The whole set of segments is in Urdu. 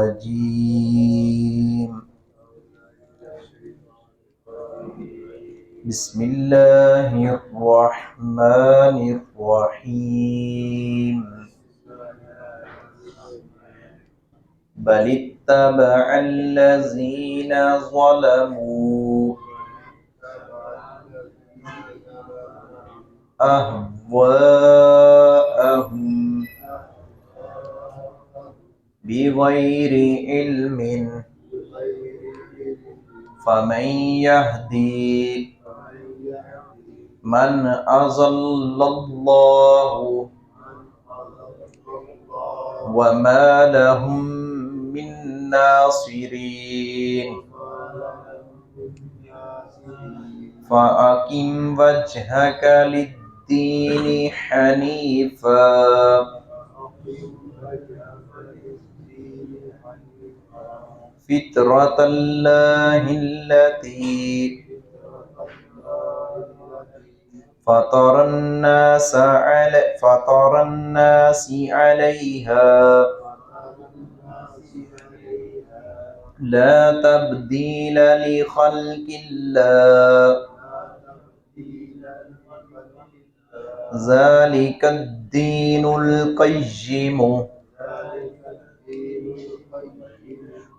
الرجيم بسم الله الرحمن الرحيم بل اتبع الذين ظلموا أهواءهم بغير علم فمن يهدي من أضل الله وما لهم من ناصرين فأقم وجهك للدين حنيفا فطرة الله التي فطر الناس عليها لا تبديل لخلق الله ذلك الدين القيم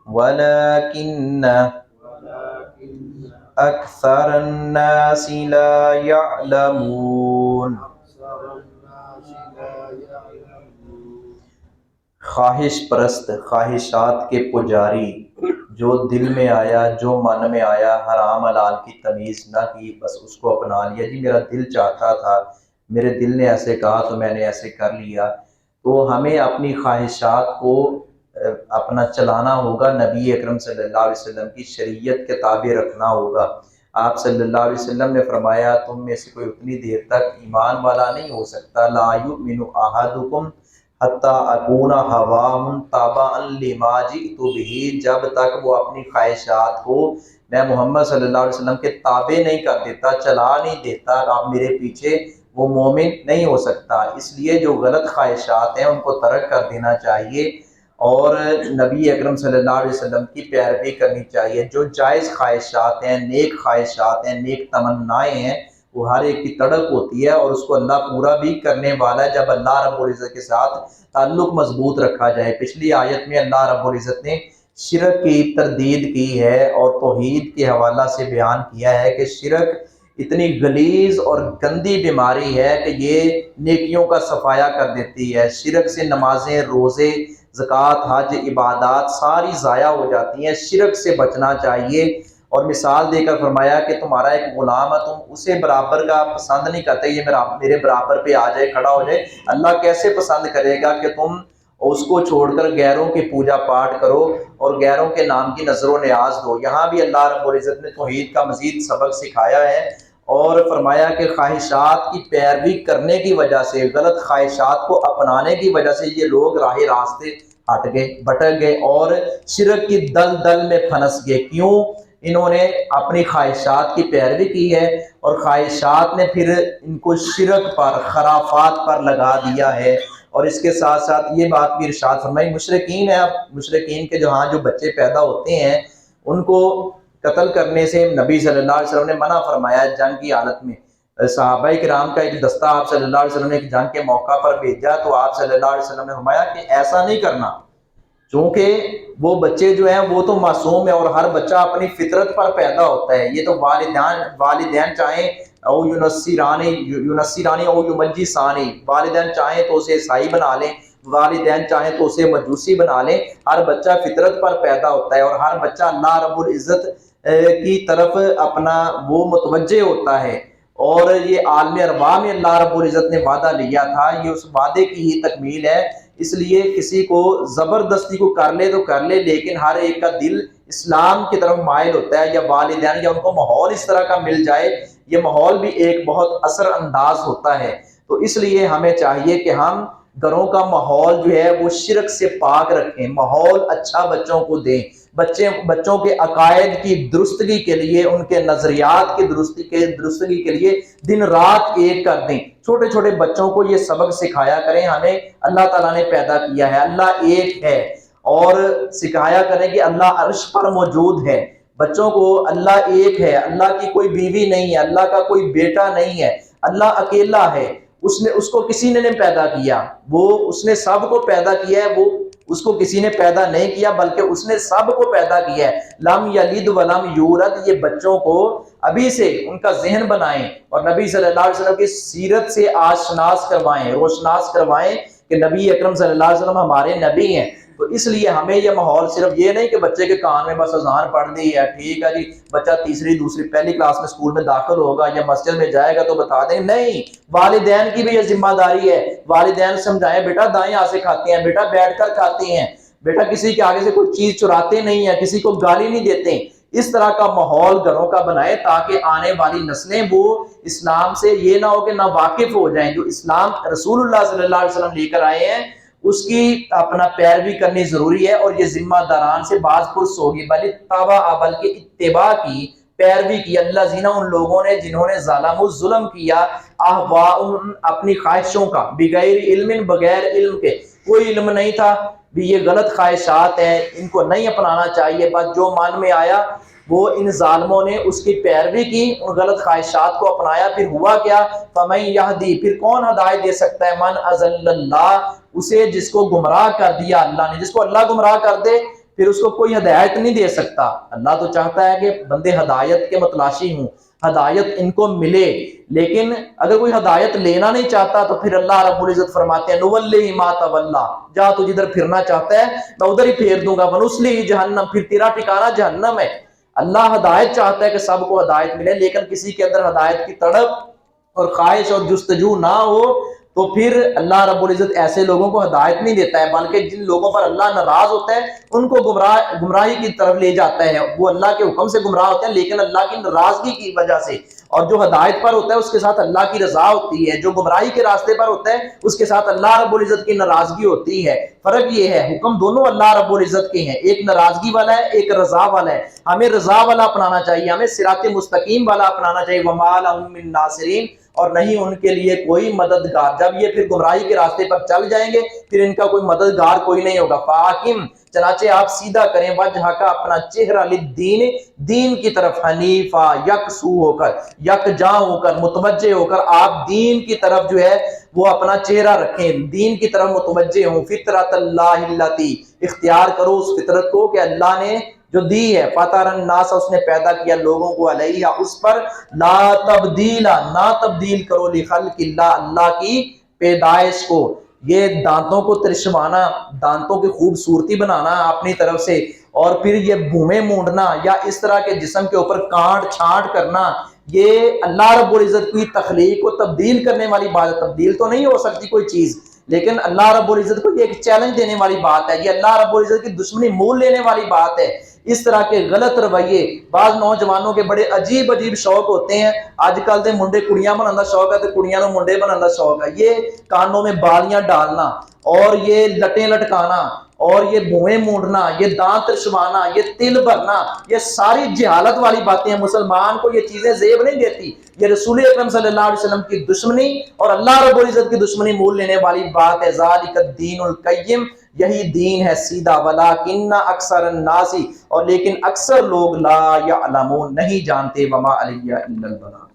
ولكن أكثر الناس لا يعلمون خواہش پرست، خواہشات کے پجاری، جو دل میں آیا، جو من میں آیا، حرام حلال کی تمیز نہ کی، بس اس کو اپنا لیا۔ جی میرا دل چاہتا تھا، میرے دل نے ایسے کہا تو میں نے ایسے کر لیا۔ تو ہمیں اپنی خواہشات کو اپنا چلانا ہوگا، نبی اکرم صلی اللہ علیہ وسلم کی شریعت کے تابع رکھنا ہوگا۔ آپ صلی اللہ علیہ وسلم نے فرمایا تم میں سے کوئی اتنی دیر تک ایمان والا نہیں ہو سکتا، لا یؤمن احدکم حتی اکون ہواہ تابعا لما جئت بہ، جب تک وہ اپنی خواہشات کو میں محمد صلی اللہ علیہ وسلم کے تابع نہیں کر دیتا، چلا نہیں دیتا آپ میرے پیچھے، وہ مومن نہیں ہو سکتا۔ اس لیے جو غلط خواہشات ہیں ان کو ترک کر دینا چاہیے اور نبی اکرم صلی اللہ علیہ وسلم کی پیروی کرنی چاہیے۔ جو جائز خواہشات ہیں، نیک خواہشات ہیں، نیک تمنائیں ہیں، وہ ہر ایک کی تڑپ ہوتی ہے اور اس کو اللہ پورا بھی کرنے والا ہے جب اللہ رب العزت کے ساتھ تعلق مضبوط رکھا جائے۔ پچھلی آیت میں اللہ رب العزت نے شرک کی تردید کی ہے اور توحید کے حوالہ سے بیان کیا ہے کہ شرک اتنی غلیظ اور گندی بیماری ہے کہ یہ نیکیوں کا صفایا کر دیتی ہے۔ شرک سے نمازیں، روزے، زکوٰۃ، حج، عبادات ساری ضائع ہو جاتی ہیں۔ شرک سے بچنا چاہیے اور مثال دے کر فرمایا کہ تمہارا ایک غلام ہے، تم اسے برابر کا پسند نہیں کرتے، یہ میرے برابر پہ آ جائے، کھڑا ہو جائے۔ اللہ کیسے پسند کرے گا کہ تم اس کو چھوڑ کر غیروں کی پوجا پاٹ کرو اور غیروں کے نام کی نظر و نیاز دو۔ یہاں بھی اللہ رب العزت نے توحید کا مزید سبق سکھایا ہے اور فرمایا کہ خواہشات کی پیروی کرنے کی وجہ سے، غلط خواہشات کو اپنانے کی وجہ سے یہ لوگ راہ راستے ہٹ گئے، بھٹک گئے اور شرک کی دل میں پھنس گئے۔ کیوں؟ انہوں نے اپنی خواہشات کی پیروی کی ہے اور خواہشات نے پھر ان کو شرک پر، خرافات پر لگا دیا ہے۔ اور اس کے ساتھ ساتھ یہ بات بھی ارشاد فرمائی، مشرکین ہیں، اب مشرکین کے جہاں جو بچے پیدا ہوتے ہیں ان کو قتل کرنے سے نبی صلی اللہ علیہ وسلم نے منع فرمایا جنگ کی حالت میں۔ صحابہ کرام کا ایک دستہ آپ صلی اللہ علیہ وسلم نے ایک جنگ کے موقع پر بھیجا تو آپ صلی اللہ علیہ وسلم نے فرمایا کہ ایسا نہیں کرنا، چونکہ وہ بچے جو ہیں وہ تو معصوم ہیں اور ہر بچہ اپنی فطرت پر پیدا ہوتا ہے۔ یہ تو والدین چاہیں او یونسیرانی او یمجسانی، والدین چاہیں تو اسے عیسائی بنا لیں، والدین چاہیں تو اسے مجوسی بنا لیں، ہر بچہ فطرت پر پیدا ہوتا ہے اور ہر بچہ اللہ رب العزت کی طرف اپنا وہ متوجہ ہوتا ہے۔ اور یہ عالم ارواح میں اللہ رب العزت نے وعدہ لیا تھا، یہ اس وعدے کی ہی تکمیل ہے۔ اس لیے کسی کو زبردستی کو کر لے تو کر لے، لیکن ہر ایک کا دل اسلام کی طرف مائل ہوتا ہے، یا والدین یا ان کو ماحول اس طرح کا مل جائے، یہ ماحول بھی ایک بہت اثر انداز ہوتا ہے۔ تو اس لیے ہمیں چاہیے کہ ہم گھروں کا ماحول جو ہے وہ شرک سے پاک رکھیں، ماحول اچھا بچوں کو دیں، بچوں کے عقائد کی درستگی کے لیے، ان کے نظریات کی درستگی کے لیے دن رات ایک کر دیں۔ چھوٹے چھوٹے بچوں کو یہ سبق سکھایا کریں، ہمیں اللہ تعالیٰ نے پیدا کیا ہے، اللہ ایک ہے اور سکھایا کریں کہ اللہ عرش پر موجود ہے، بچوں کو اللہ ایک ہے، اللہ کی کوئی بیوی نہیں ہے، اللہ کا کوئی بیٹا نہیں ہے، اللہ اکیلا ہے، اس کو کسی نے نہیں پیدا کیا، وہ اس نے سب کو پیدا کیا ہے، وہ اس کو کسی نے پیدا نہیں کیا بلکہ اس نے سب کو پیدا کیا ہے، لم یلد ولم یولد۔ یہ بچوں کو ابھی سے ان کا ذہن بنائیں اور نبی صلی اللہ علیہ وسلم کی سیرت سے آشناس کروائیں، روشناس کروائیں کہ نبی اکرم صلی اللہ علیہ وسلم ہمارے نبی ہیں۔ تو اس لیے ہمیں یہ ماحول صرف یہ نہیں کہ بچے کے کان میں بس اذان پڑھ دی ہے، ٹھیک ہے جی بچہ تیسری دوسری پہلی کلاس میں اسکول میں داخل ہوگا یا مسجد میں جائے گا تو بتا دیں، نہیں، والدین کی بھی یہ ذمہ داری ہے، والدین سمجھائیں بیٹا دائیں ہاتھ سے کھاتے ہیں، بیٹا بیٹھ کر کھاتے ہیں، بیٹا کسی کے آگے سے کوئی چیز چراتے نہیں ہیں، کسی کو گالی نہیں دیتے۔ اس طرح کا ماحول گھروں کا بنائے تاکہ آنے والی نسلیں وہ اسلام سے یہ نہ ہو کہ نہ واقف ہو جائیں، جو اسلام رسول اللہ صلی اللہ علیہ وسلم لے کر آئے ہیں اس کی اپنا پیروی کرنی ضروری ہے، اور یہ ذمہ داران سے باز پرس ہوگی، بلکہ اتباع کی، پیروی کی۔ اللہ زینہ ان لوگوں نے جنہوں نے ظلم کیا، احواء اپنی خواہشوں کا، بغیر علم، بغیر علم کے، کوئی علم نہیں تھا بھی یہ غلط خواہشات ہیں ان کو نہیں اپنانا چاہیے، بس جو من میں آیا وہ ان ظالموں نے اس کی پیروی کی، ان غلط خواہشات کو اپنایا۔ پھر ہوا کیا؟ فَمَن يَهْدِي، پھر کون ہدایت دے سکتا ہے؟ من اضل اللہ، اسے جس کو گمراہ کر دیا اللہ نے۔ جس کو اللہ گمراہ کر دے پھر اس کو کوئی ہدایت نہیں دے سکتا۔ اللہ تو چاہتا ہے کہ بندے ہدایت کے متلاشی ہوں، ہدایت ان کو ملے، لیکن اگر کوئی ہدایت لینا نہیں چاہتا تو پھر اللہ رب العزت فرماتے ہیں نُوَلِّهِ مَا تَوَلَّىٰ، جا تو جدھر پھرنا چاہتا ہے میں ادھر ہی پھیر دوں گا، وَنُصْلِهِ جہنم، پھر تیرا ٹھکانہ جہنم ہے۔ اللہ ہدایت چاہتا ہے کہ سب کو ہدایت ملے، لیکن کسی کے اندر ہدایت کی تڑپ اور خواہش اور جستجو نہ ہو تو پھر اللہ رب العزت ایسے لوگوں کو ہدایت نہیں دیتا ہے، بلکہ جن لوگوں پر اللہ ناراض ہوتا ہے ان کو گمراہی کی طرف لے جاتا ہے۔ وہ اللہ کے حکم سے گمراہ ہوتے ہیں لیکن اللہ کی ناراضگی کی وجہ سے، اور جو ہدایت پر ہوتا ہے اس کے ساتھ اللہ کی رضا ہوتی ہے، جو گمراہی کے راستے پر ہوتا ہے اس کے ساتھ اللہ رب العزت کی ناراضگی ہوتی ہے۔ فرق یہ ہے، حکم دونوں اللہ رب العزت کے ہیں، ایک ناراضگی والا ہے، ایک رضا والا ہے۔ ہمیں رضا والا اپنانا چاہیے، ہمیں صراط مستقیم والا اپنانا چاہیے۔ وَمَا لَهُم مِّن نَاصِرِينَ، اور نہیں ان کے لیے کوئی مددگار۔ جب یہ پھر گمراہی کے راستے پر چل جائیں گے پھر ان کا کوئی مددگار کوئی نہیں ہوگا۔ فَاقِم، چنانچہ آپ سیدھا کریں، وجہ کا، اپنا چہرہ، للدین، دین کی طرف، حنیفہ، یکسو ہو کر، یکجاں ہو کر، متوجہ ہو کر آپ دین کی طرف جو ہے وہ اپنا چہرہ رکھیں، دین کی طرف متوجہ ہوں۔ فطرت اللہ التی، اختیار کرو اس فطرت کو کہ اللہ نے جو دی ہے، فطر الناس، اس نے پیدا کیا لوگوں کو، علیہ، اس پر، لا تبدیل، نہ تبدیل کرو، لخلق اللہ، اللہ کی پیدائش کو۔ یہ دانتوں کو ترشوانا، دانتوں کی خوبصورتی بنانا اپنی طرف سے، اور پھر یہ بھومیں مونڈنا یا اس طرح کے جسم کے اوپر کانٹ چھانٹ کرنا، یہ اللہ رب العزت کی تخلیق کو تبدیل کرنے والی بات ہے۔ تبدیل تو نہیں ہو سکتی کوئی چیز، لیکن اللہ رب العزت کو یہ ایک چیلنج دینے والی بات ہے، یہ اللہ رب العزت کی دشمنی مول لینے والی بات ہے۔ اس طرح کے غلط رویے، بعض نوجوانوں کے بڑے عجیب عجیب شوق ہوتے ہیں، آج کل دے منڈے کڑیاں بنانے کا شوق ہے تو کڑیاں نو منڈے بنانے کا شوق ہے، یہ کانوں میں بالیاں ڈالنا اور یہ لٹیں لٹکانا اور یہ بھویں مونڈنا، یہ دانت ترشوانا، یہ تل بھرنا، یہ ساری جہالت والی باتیں ہیں۔ مسلمان کو یہ چیزیں زیب نہیں دیتی، یہ رسول اکرم صلی اللہ علیہ وسلم کی دشمنی اور اللہ رب العزت کی دشمنی مول لینے والی بات ہے۔ ذالک الدین القیم، یہی دین ہے سیدھا، ولکن اکثر الناس، اور لیکن اکثر لوگ لا یعلمون، نہیں جانتے، وما علی الا البلاغ۔